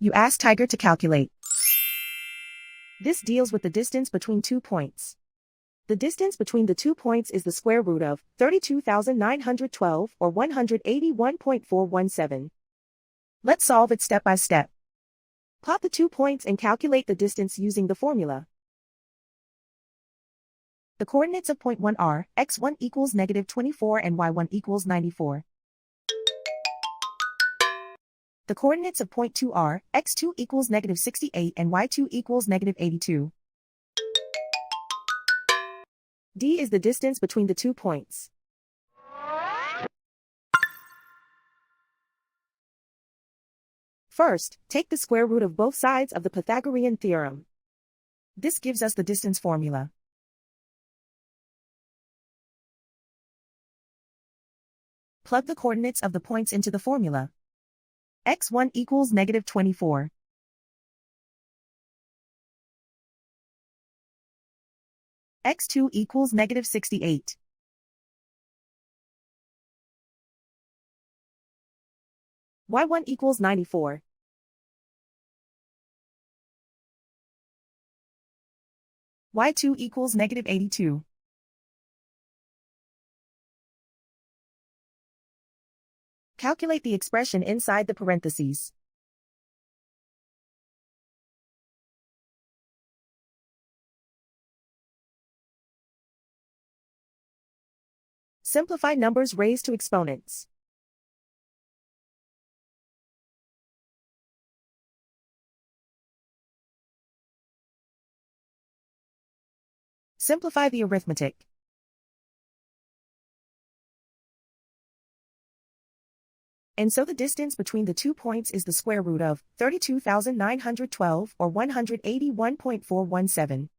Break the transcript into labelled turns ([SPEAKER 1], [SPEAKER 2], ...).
[SPEAKER 1] You ask Tiger to calculate. This deals with the distance between 2 points. The distance between the 2 points is the square root of 32,912 or 181.417. Let's solve it step by step. Plot the 2 points and calculate the distance using the formula. The coordinates of point 1 are x1 equals -24 and y1 equals 94. The coordinates of point 2 are x2 equals -68 and y2 equals -82. D is the distance between the 2 points. First, take the square root of both sides of the Pythagorean theorem. This gives us the distance formula. Plug the coordinates of the points into the formula. x1 equals -24. x2 equals -68. y1 equals 94. y2 equals -82. Calculate the expression inside the parentheses. Simplify numbers raised to exponents. Simplify the arithmetic. And so the distance between the 2 points is the square root of 32,912 or 181.417.